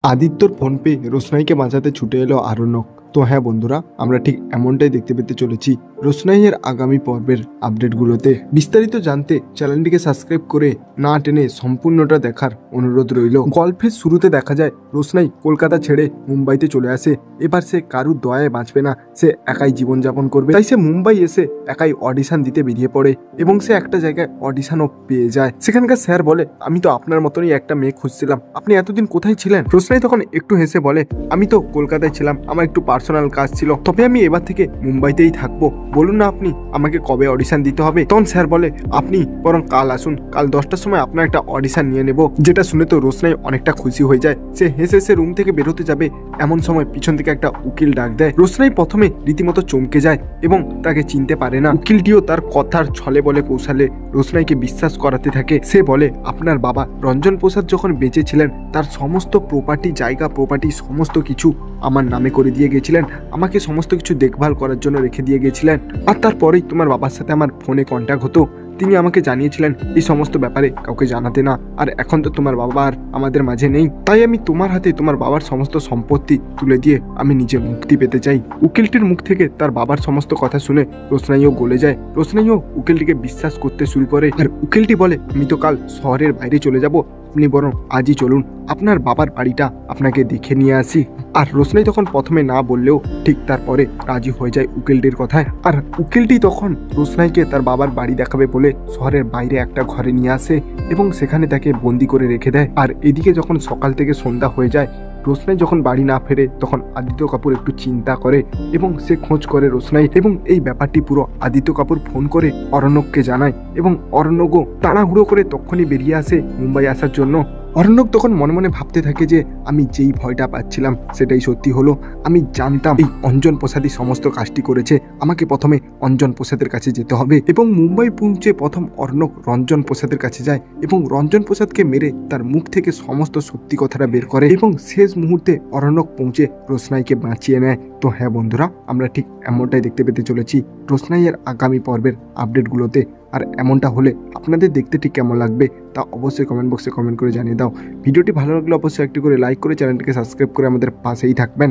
আদিত্যর ফোন পেয়ে রোশনাইকে বাঁচাতে ছুটে এলো আরণ্যক। তো হ্যাঁ বন্ধুরা, আমরা ঠিক এমনটাই দেখতে পেতে চলেছি রোশনাইয়ের আগামী পর্বের আপডেটগুলোতে। বিস্তারিত জানতে চ্যানেলটিকে সাবস্ক্রাইব করে না টেনে সম্পূর্ণটা দেখার অনুরোধ রইল। গল্পের শুরুতে দেখা যায় রোশনাই কলকাতা ছেড়ে মুম্বাইতে চলে আসে। এবার সে কারুর দয়ায় বাঁচবে না, সে একাই জীবনযাপন করবে। তাই সে মুম্বাই এসে একাই অডিশন দিতে বেরিয়ে পড়ে এবং সে একটা জায়গায় অডিশনও পেয়ে যায়। সেখানকার স্যার বলে, আমি তো আপনার মতনই একটা মেয়ে খুঁজছিলাম, আপনি এতদিন কোথায় ছিলেন? রোশনাই তখন একটু হেসে বলে, আমি তো কলকাতায় ছিলাম, আমার একটু পার্সোনাল কাজ ছিল, তবে আমি এবার থেকে মুম্বাইতেই থাকবো। বলুন না আপনি আমাকে কবে অডিশন দিতে হবে? তখন স্যার বলে, আপনি বরং কাল আসুন, কাল 10টার সময় আপনার একটা অডিশন নিয়ে নেব। যেটা শুনে তো রোশনাই অনেকটা খুশি হয়ে যায়। সে হেসে হেসে রুম থেকে বেরোতে যাবে, এমন সময় পিছন থেকে একটা উকিল ডাক দেয়। রোশনাই প্রথমে রীতিমতো চমকে যায় এবং তাকে চিনতে পারে না। উকিলটিও তার কথার ছলে বলে কৌশলে রোশনাইকে বিশ্বাস করাতে থাকে। সে বলে, আপনার বাবা রঞ্জন প্রসাদ যখন বেঁচে ছিলেন তার সমস্ত প্রপার্টি, জায়গা প্রপার্টি সমস্ত কিছু আমার নামে করে দিয়ে গেছিলেন, আমাকে সমস্ত কিছু দেখভাল করার জন্য রেখে দিয়ে গেছিলেন। আর তারপরেই তোমার বাবার সাথে আমার ফোনে কন্ট্যাক্ট হতো, তিনি আমাকে জানিয়েছিলেন এই সমস্ত ব্যাপারে কাউকে জানাতে না। আর এখন তো তোমার বাবা আর আমাদের মাঝে নেই, তাই আমি তোমার হাতে তোমার বাবার সমস্ত সম্পত্তি তুলে দিয়ে আমি নিজে মুক্তি পেতে চাই। উকিলটির মুখ থেকে তার বাবার সমস্ত কথা শুনে রোশনাইও গলে যায়। রোশনাইও উকিলটিকে বিশ্বাস করতে শুরু করে। আর উকিলটি বলে, আমি তো কাল শহরের বাইরে চলে যাব, আপনি বরং আজই চলুন, আপনার বাবার বাড়িটা আপনাকে দেখে নিয়ে আসি। আর রোশনাই তখন প্রথমে না বললেও ঠিক তারপরে রাজি হয়ে যায় উকিলটির কথায়। আর উকিলটি তখন রোশনাইকে তার বাবার বাড়ি দেখাবে বলে শহরের বাইরে একটা ঘরে নিয়ে আসে এবং সেখানে তাকে বন্দি করে রেখে দেয়। আর এদিকে যখন সকাল থেকে সন্ধ্যা হয়ে যায়, রোশনাই যখন বাড়ি না ফেরে তখন আদিত্য কাপুর একটু চিন্তা করে এবং সে খোঁজ করে রোশনাই, এবং এই ব্যাপারটি পুরো আদিত্য কাপুর ফোন করে অরণ্যককে জানায় এবং অরণ্যকও তাড়াহুড়ো করে তখনই বেরিয়ে আসে মুম্বাই আসার জন্য। অরণ্যক তখন মনে মনে ভাবতে থাকে যে আমি যেই ভয়টা পাচ্ছিলাম সেটাই সত্যি হলো। আমি জানতাম এই অঞ্জন প্রসাদই সমস্ত কাজটি করেছে, আমাকে প্রথমে অঞ্জন প্রসাদের কাছে যেতে হবে। এবং মুম্বাই পৌঁছে প্রথম অরণ্যক রঞ্জন প্রসাদের কাছে যায় এবং রঞ্জন প্রসাদকে মেরে তার মুখ থেকে সমস্ত সত্যি কথাটা বের করে এবং শেষ মুহূর্তে অরণ্যক পৌঁছে রোশনাইকে বাঁচিয়ে নেয়। তো হ্যাঁ বন্ধুরা, আমরা ঠিক এমনটাই দেখতে পেতে চলেছি রোশনাইয়ের আগামী পর্বের আপডেটগুলোতে। আর এমনটা হলে আপনাদের দেখতে ঠিক কেমন লাগবে তা অবশ্যই কমেন্ট বক্সে কমেন্ট করে জানিয়ে দাও। ভিডিওটি ভালো লাগলে অবশ্যই একটি করে লাইক করে চ্যানেলটিকে সাবস্ক্রাইব করে আমাদের পাশেই থাকবেন।